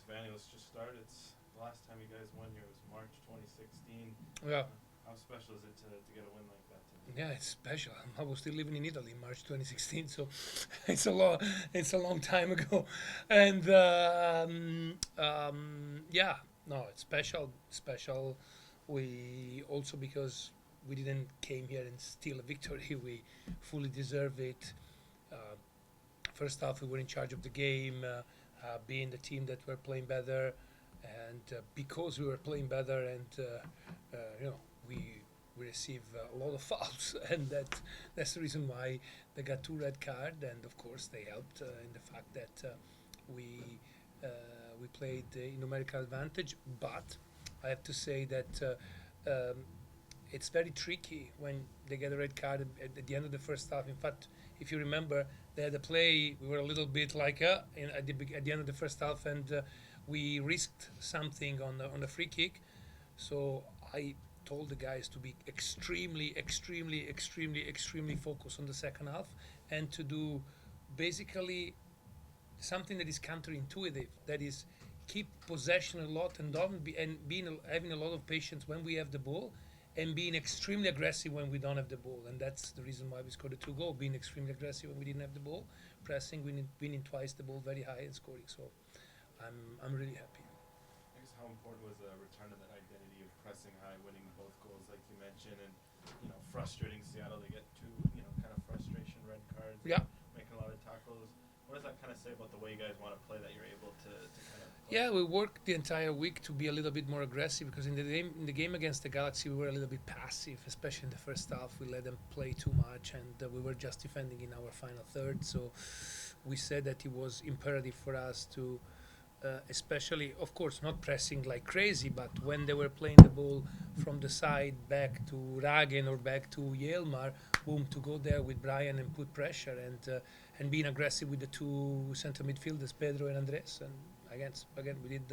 Vanni, let's just start. It's the last time you guys won here was March 2016. Yeah, How special is it to get a win like that today? yeah, it's special. I was still living in Italy in March 2016, so it's a long time ago, and yeah, no, it's special. We also because we didn't came here and steal a victory, we fully deserve it. Uh, First half, we were in charge of the game, being the team that were playing better, and because we were playing better, and you know, we received a lot of fouls, and that's the reason why they got two red cards, and of course they helped in the fact that we uh, we played in numerical advantage, but I have to say that. It's very tricky when they get a red card at the end of the first half. In fact, if you remember, they had a play. We were a little bit like at the end of the first half, and we risked something on the free kick. So I told the guys to be extremely focused on the second half and to do basically something that is counterintuitive. That is keep possession a lot and don't be and being having a lot of patience when we have the ball and being extremely aggressive when we don't have the ball. And that's the reason why we scored a two goal, being extremely aggressive when we didn't have the ball, pressing, winning twice the ball very high and scoring. So I'm really happy. I guess how important was the return of that identity of pressing high, winning both goals, like you mentioned, and frustrating Seattle to get two, kind of frustration red cards, Yeah. making a lot of tackles. What does that kind of say about the way you guys want to play that you're able to kind of play? Yeah, we worked the entire week to be a little bit more aggressive because in the game against the Galaxy we were a little bit passive, especially in the first half. We let them play too much, and we were just defending in our final third. So we said that it was imperative for us to, especially, of course, not pressing like crazy, but when they were playing the ball from the side back to Ragen or back to Yelmar, boom, to go there with Brian and put pressure and being aggressive with the two center midfielders, Pedro and Andres. And again, we did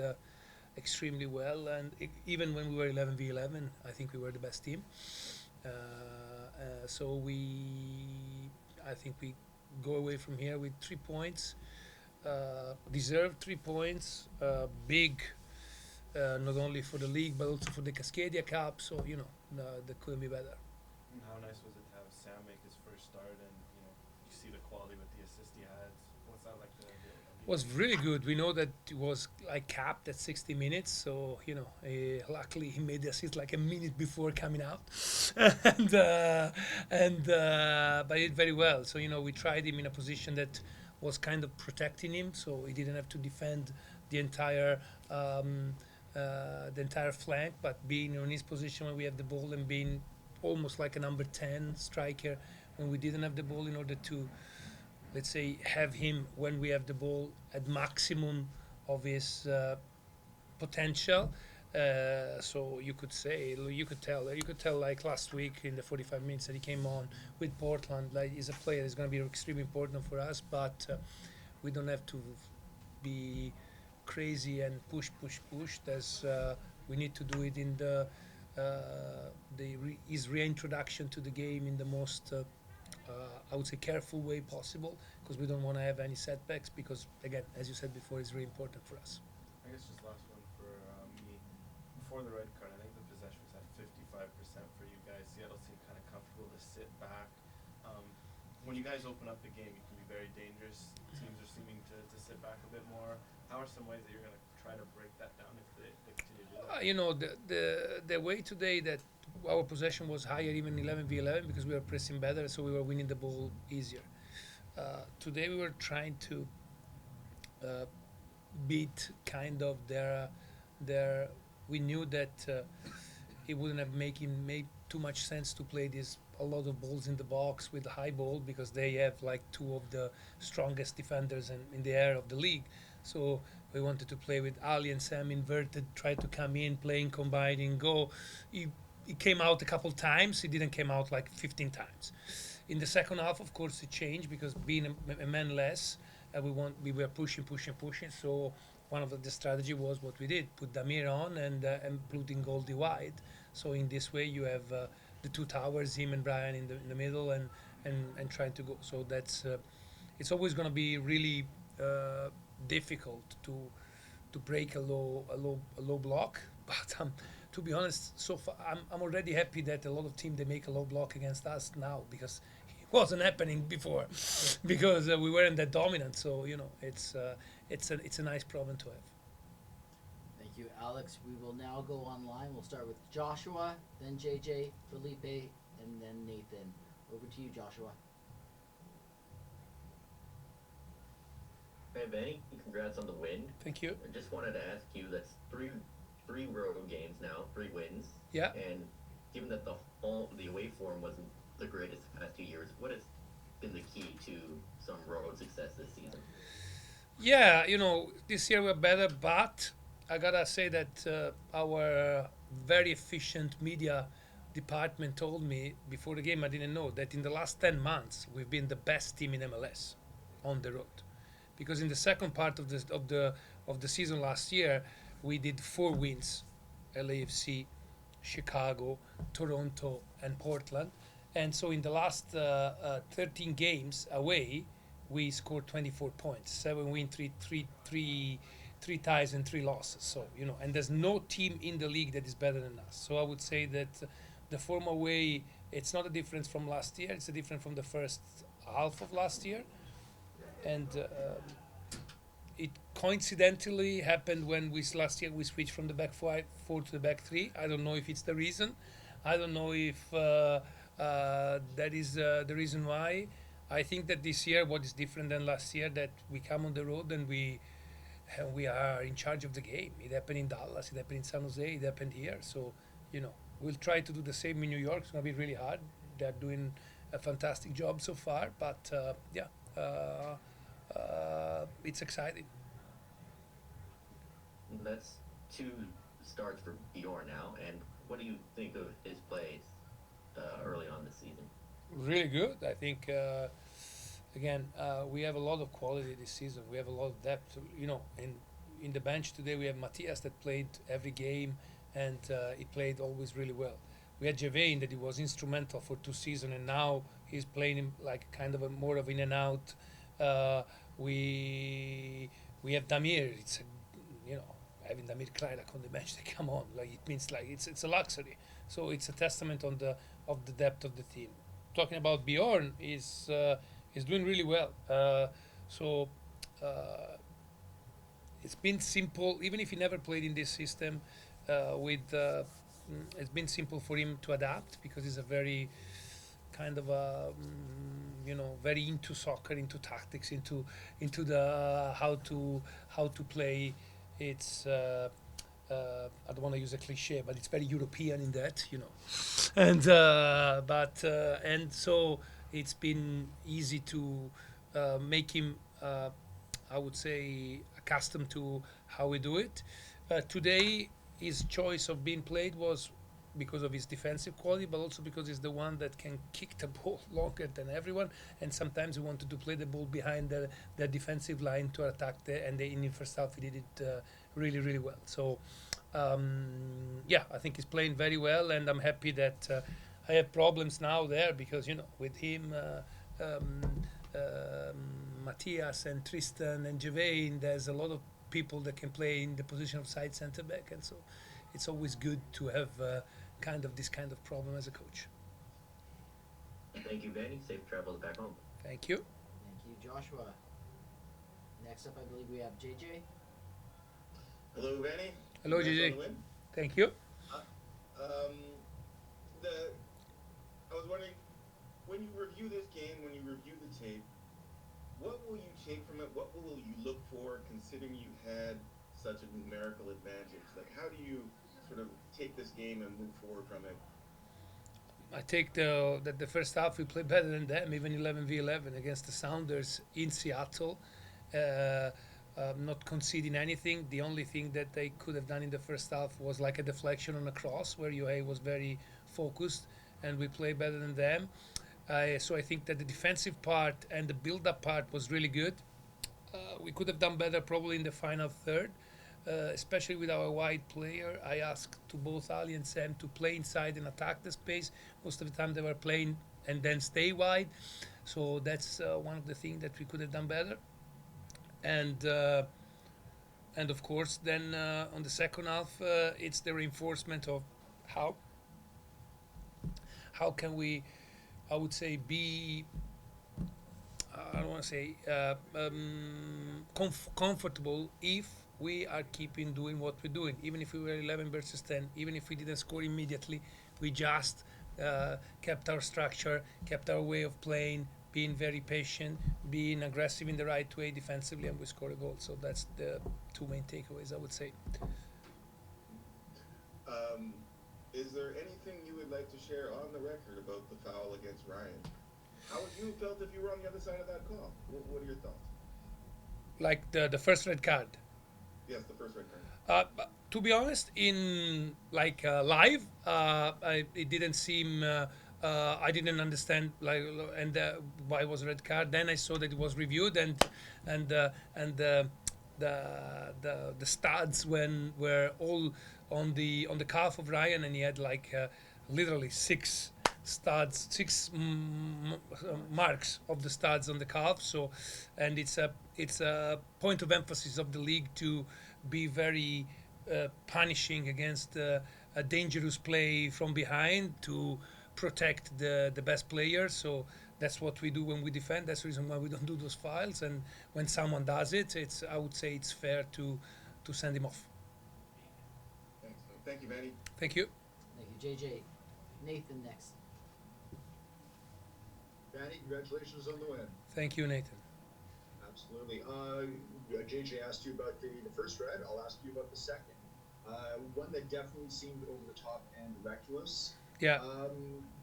extremely well. And even when we were 11v11, I think we were the best team. So I think we go away from here with 3 points, deserved 3 points, big, not only for the league but also for the Cascadia Cup. So that couldn't be better. And how nice was it to have Sam make his first start, and you see the quality with the assist he had. What's that like Was really good. We know that it was like capped at 60 minutes, so luckily he made the assist like a minute before coming out, and but he did very well. So we tried him in a position that was kind of protecting him, so he didn't have to defend the entire um, flank, but being in his position when we have the ball and being almost like a number 10 striker when we didn't have the ball in order to, let's say, have him when we have the ball at maximum of his potential. So you could tell like last week in the 45 minutes that he came on with Portland, like he's a player that's going to be extremely important for us, but we don't have to be crazy and push. We need to do it in his reintroduction to the game in the most I would say careful way possible, because we don't want to have any setbacks, because again, as you said before, it's really important for us. I guess just last one for me. Before the red card, I think the possession was at 55% for you guys. Seattle seemed kind of comfortable to sit back. Um, when you guys open up the game, you can be very dangerous. Teams are seeming to sit back a bit more. How are some ways that you're going to try to break that down if they continue to do that? The way today that our possession was higher, even 11v11, because we were pressing better, so we were winning the ball easier. Today we were trying to uh, beat kind of their. We knew that it wouldn't have made too much sense to play this a lot of balls in the box with the high ball, because they have like two of the strongest defenders in the air of the league. So we wanted to play with Ali and Sam inverted, try to come in, playing, combining, go. He came out a couple times. He didn't came out like 15 times. In the second half, of course, it changed because being a man less, we were pushing. So one of the strategy was what we did: put Damir on and putting Goldie wide. So in this way, you have the two towers, him and Brian in the middle, and trying to go. So that's it's always going to be really difficult to break a low block. But to be honest, so far I'm already happy that a lot of teams they make a low block against us now because it wasn't happening before because we weren't that dominant. So it's a nice problem to have. Thank you, Alex. We will now go online. We'll start with Joshua, then JJ, Felipe, and then Nathan. Over to you, Joshua. Hey, Vanni, congrats on the win. Thank you. I just wanted to ask you, that's three road games now, 3 wins. Yeah. And given that the away form wasn't the greatest the past 2 years, what has been the key to some road success this season? Yeah, this year we're better, but I gotta say that our very efficient media department told me before the game, I didn't know, that in the last 10 months we've been the best team in MLS on the road. Because in the second part of the season last year, we did 4 wins: LAFC, Chicago, Toronto, and Portland. And so in the last 13 games away, we scored 24 points: 7 wins, three ties, and 3 losses. So and there's no team in the league that is better than us. So I would say that the form away, it's not a difference from last year. It's a difference from the first half of last year. And it coincidentally happened when last year we switched from the back 4 to the back 3. I don't know if it's the reason. I don't know if that is the reason why. I think that this year, what is different than last year, that we come on the road and we are in charge of the game. It happened in Dallas, it happened in San Jose, it happened here. So we'll try to do the same in New York. It's gonna be really hard. They're doing a fantastic job so far, but it's exciting. That's 2 starts for Bjorn now, and what do you think of his plays early on this season? Really good. I think again we have a lot of quality this season. We have a lot of depth. And in the bench today we have Matias that played every game, and he played always really well. We had Javain that he was instrumental for 2 seasons, and now he's playing him like kind of a more of in and out. We have Damir. It's having Damir Krajlak on the bench. Come on, like it means like it's a luxury. So it's a testament of the depth of the team. Talking about Bjorn, is doing really well. So it's been simple, even if he never played in this system. It's been simple for him to adapt because he's a very kind of very into soccer, into tactics, into the how to play. It's I don't want to use a cliche, but it's very European in that, and and so it's been easy to make him, I would say, accustomed to how we do it. Today, his choice of being played was because of his defensive quality, but also because he's the one that can kick the ball longer than everyone. And sometimes we wanted to play the ball behind the defensive line to attack and in the first half he did it really, really well. So, I think he's playing very well, and I'm happy that I have problems now there because, with him, Matias and Tristan and Javain, there's a lot of people that can play in the position of side center back, and so it's always good to have this kind of problem as a coach. Thank you, Vanni. Safe travels back home. Thank you. Thank you, Joshua. Next up, I believe we have JJ. Hello, Vanni. Hello, Congrats JJ. on the win. Thank you. I was wondering, when you review this game, when you review the tape, what will you take from it? What will you look for, considering you had such a numerical advantage? Like, how do you sort of take this game and move forward from it? I take that the first half we played better than them, even 11v11 against the Sounders in Seattle. Not conceding anything. The only thing that they could have done in the first half was like a deflection on a cross where UA was very focused, and we played better than them. So I think that the defensive part and the build-up part was really good. We could have done better probably in the final third, especially with our wide player. I asked to both Ali and Sam to play inside and attack the space. Most of the time they were playing and then stay wide. So that's one of the things that we could have done better. And and of course, then on the second half, it's the reinforcement of how can we, I would say, be I don't want to say comfortable if we are keeping doing what we're doing. Even if we were 11 versus 10, even if we didn't score immediately, we just kept our structure, kept our way of playing, being very patient, being aggressive in the right way defensively, and we scored a goal. So that's the two main takeaways, I would say. Is there anything you would like to share on the record about the foul against Ryan? How would you have felt if you were on the other side of that call? What are your thoughts? Like the first red card. Yes, the first red card. To be honest, in like live, it didn't seem. I didn't understand and why it was a red card. Then I saw that it was reviewed and the studs when were all on the calf of Ryan, and he had like literally six studs, marks of the studs on the calf. So, and it's a point of emphasis of the league to be very punishing against a dangerous play from behind to protect the best player. So that's what we do when we defend. That's the reason why we don't do those fouls. And when someone does it, I would say it's fair to send him off. Thanks. Thank you, Vanni. Thank you. Thank you, JJ. Nathan next. Vanni, congratulations on the win. Thank you, Nathan. Absolutely. JJ asked you about the first red. I'll ask you about the second. One that definitely seemed over the top and reckless. Yeah.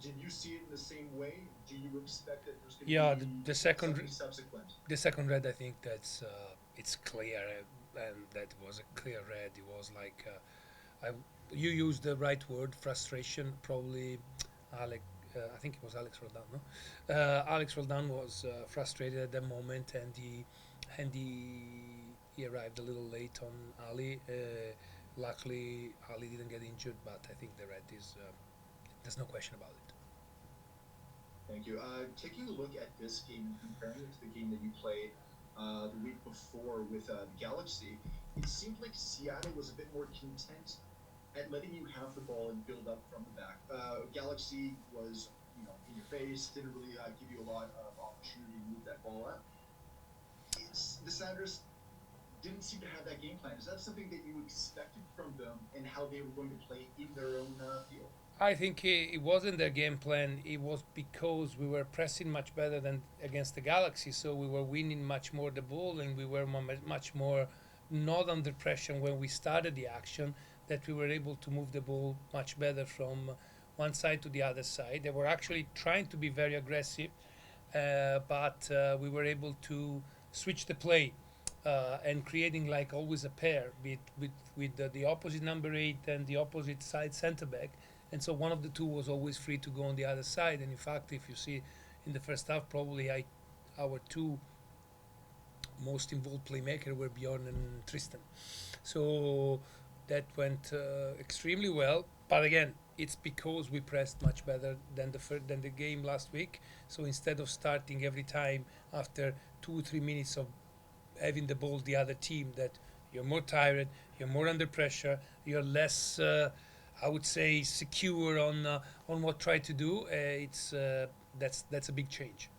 Did you see it in the same way? Do you expect that there's going to be the second something subsequent? the second red, I think that's it's clear, and that was a clear red. It was like you used the right word, frustration. Probably Alex. I think it was Alex Roldan. No, Alex Roldan was frustrated at that moment, and he arrived a little late on Ali. Luckily, Ali didn't get injured, but I think the red is. There's no question about it. Thank you. Taking a look at this game and comparing it to the game that you played the week before with the Galaxy, it seemed like Seattle was a bit more content at letting you have the ball and build up from the back. Galaxy was, in your face, didn't really give you a lot of opportunity to move that ball up. The Sounders didn't seem to have that game plan. Is that something that you expected from them and how they were going to play in their own field? I think it wasn't their game plan. It was because we were pressing much better than against the Galaxy, so we were winning much more the ball, and we were much more not under pressure when we started the action, that we were able to move the ball much better from one side to the other side. They were actually trying to be very aggressive, but we were able to switch the play and creating like always a pair with the opposite number 8 and the opposite side center back. And so one of the two was always free to go on the other side. And in fact, if you see in the first half, probably our two most involved playmakers were Bjorn and Tristan. So that went extremely well. But again, it's because we pressed much better than the game last week. So instead of starting every time after 2 or 3 minutes of having the ball the other team, that you're more tired, you're more under pressure, you're less I would say secure on what try to do. That's a big change.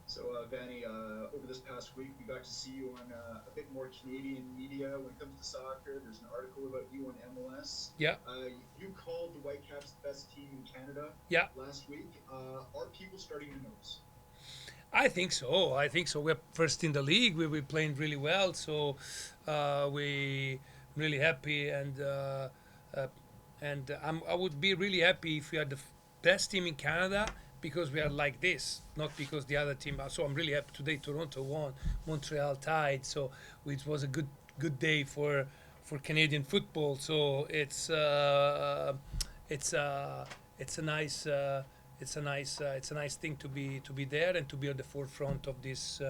So, Vanni, over this past week, we got to see you on a bit more Canadian media when it comes to soccer. There's an article about you on MLS. Yeah. You called the Whitecaps the best team in Canada. Yeah. Last week. Are people starting to notice? I think so. We're first in the league. We're playing really well. So we're really happy, and I would be really happy if we are the best team in Canada, because we are like this, not because the other team are. So I'm really happy today. Toronto won, Montreal tied, so it was a good day for Canadian football. So it's a nice thing to be there and to be at the forefront of this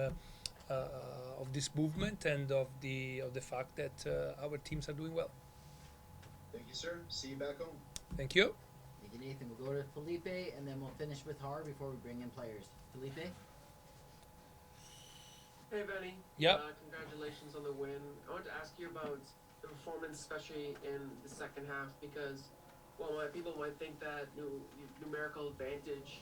movement, and of the fact that our teams are doing well. Thank you, sir. See you back home. Thank you. Thank you, Nathan. We'll go to Felipe, and then we'll finish with Har before we bring in players. Felipe? Hey Vanni. Yep. Congratulations on the win. I want to ask you about the performance, especially in the second half, because people might think that numerical advantage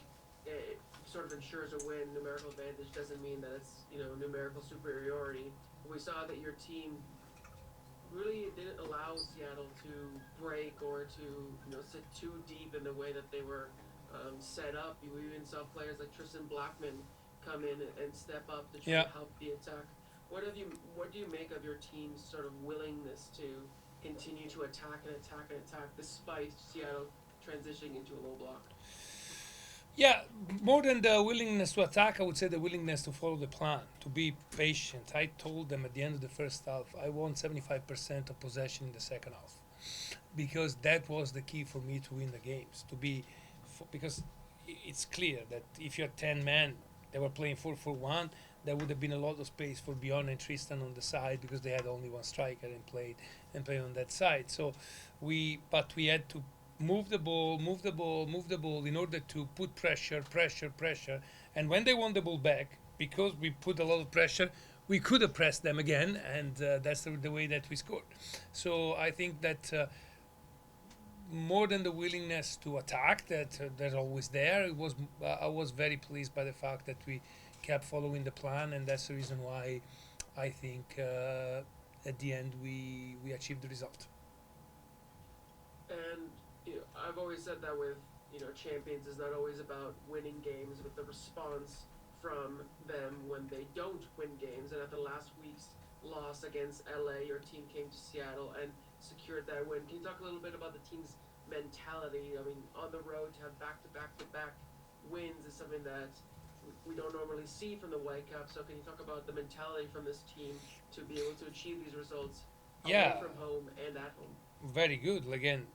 sort of ensures a win. Numerical advantage doesn't mean that it's numerical superiority. We saw that your team really didn't allow Seattle to break or to sit too deep in the way that they were set up. You even saw players like Tristan Blackman come in and step up to try Yeah. to help the attack. What do you make of your team's sort of willingness to continue to attack and attack and attack despite Seattle transitioning into a low block? Yeah, more than the willingness to attack, I would say the willingness to follow the plan, to be patient. I told them at the end of the first half, I want 75% of possession in the second half, because that was the key for me to win the games. Because it's clear that if you're 10 men, they were playing 4-4-1. There would have been a lot of space for Bjorn and Tristan on the side because they had only one striker and played on that side. So we had to move the ball in order to put pressure. And when they won the ball back, because we put a lot of pressure, we could have pressed them again, and that's the way that we scored. So I think that more than the willingness to attack that's always there, I was very pleased by the fact that we kept following the plan, and that's the reason why I think at the end we achieved the result. And I've always said that with champions is not always about winning games, but the response from them when they don't win games. And at the last week's loss against LA, your team came to Seattle and secured that win. Can you talk a little bit about the team's mentality? I mean, on the road to have back-to-back wins is something that we don't normally see from the Whitecaps. So can you talk about the mentality from this team to be able to achieve these results away from home and at home? Very good. Again,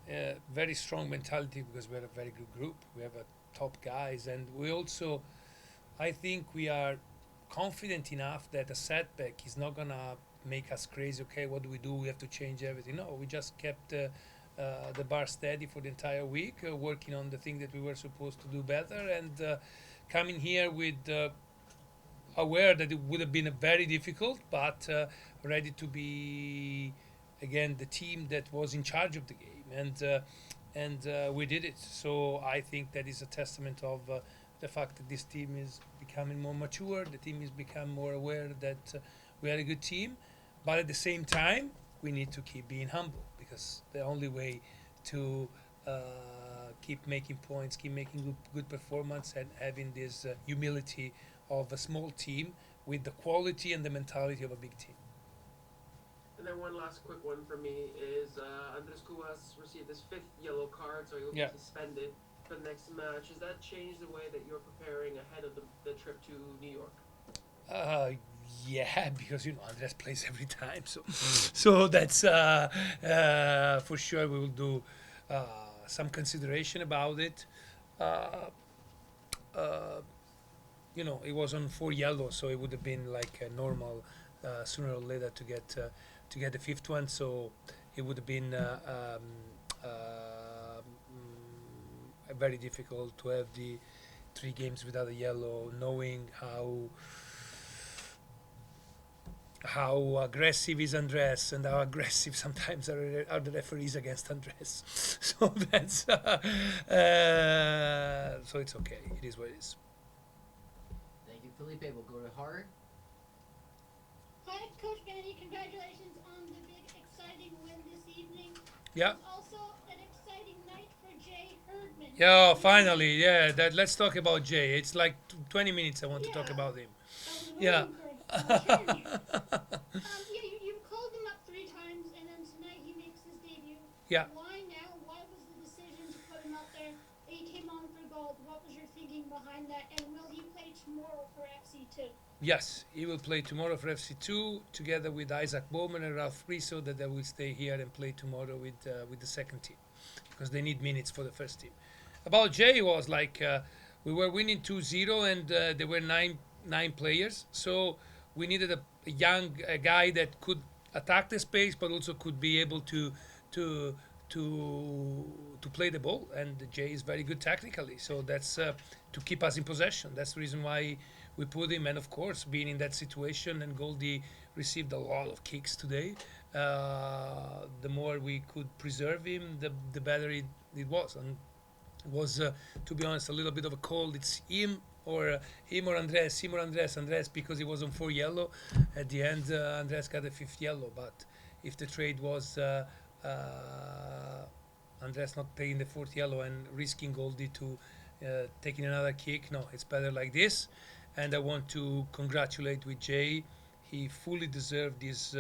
very strong mentality because we have a very good group. We have top guys, and we also, I think, we are confident enough that a setback is not gonna make us crazy. Okay, what do? We have to change everything. No, we just kept the bar steady for the entire week, working on the thing that we were supposed to do better, and coming here with aware that it would have been very difficult, but ready to be again the team that was in charge of the game, and we did it. So I think that is a testament of the fact that this team is becoming more mature. The team is becoming more aware that we are a good team, but at the same time we need to keep being humble, because the only way to keep making points, keep making good performance, and having this humility of a small team with the quality and the mentality of a big team. And then one last quick one for me is Andres Cubas received his 5th yellow card, so he will be suspended for the next match. Does that change the way that you're preparing ahead of the trip to New York? Yeah, because Andres plays every time, so that's for sure. We will do some consideration about it. It was on 4 yellow, so it would have been like a normal sooner or later to get the 5th one. So it would have been very difficult to have the 3 games without a yellow, knowing how aggressive is Andres and how aggressive sometimes are the referees against Andres. So that's so it's okay. It is what it is. Thank you, Felipe. We'll go to Hart. Hi, Coach Vanni. Congratulations on the big, exciting win this evening. Yeah. It was also an exciting night for Jay Herdman. Yeah, finally. Yeah, let's talk about Jay. It's like 20 minutes I want to talk about him. I was Yeah. waiting for a turn here. You called him up 3 times, and then tonight he makes his debut. Yeah. Why now? Why was the decision to put him out there? He came on for gold. What was your thinking behind that? And will he play tomorrow for FC2? Yes, he will play tomorrow for FC2 together with Isaac Bowman and Ralph Riso, that they will stay here and play tomorrow with the second team, because they need minutes for the first team. About Jay was like we were winning 2-0 and there were nine players, so we needed a young guy that could attack the space but also could be able to play the ball, and Jay is very good technically, so that's to keep us in possession. That's the reason why we put him. And of course, being in that situation, and Goldie received a lot of kicks today. The more we could preserve him, the better it was. And it was, to be honest, a little bit of a cold. It's him or Andres, because he was on 4 yellow. At the end, Andres got a 5th yellow. But if the trade was Andres not taking the 4th yellow and risking Goldie to taking another kick, no, it's better like this. And I want to congratulate with Jay. He fully deserved his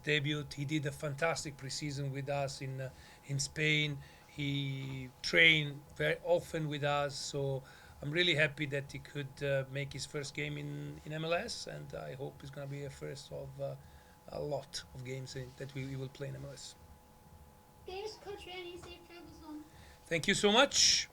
debut. He did a fantastic preseason with us in Spain. He trained very often with us, so I'm really happy that he could make his first game in MLS, and I hope it's going to be a first of a lot of games that we will play in MLS. Thanks, Coach Vanni. Safe travels home. Thank you so much.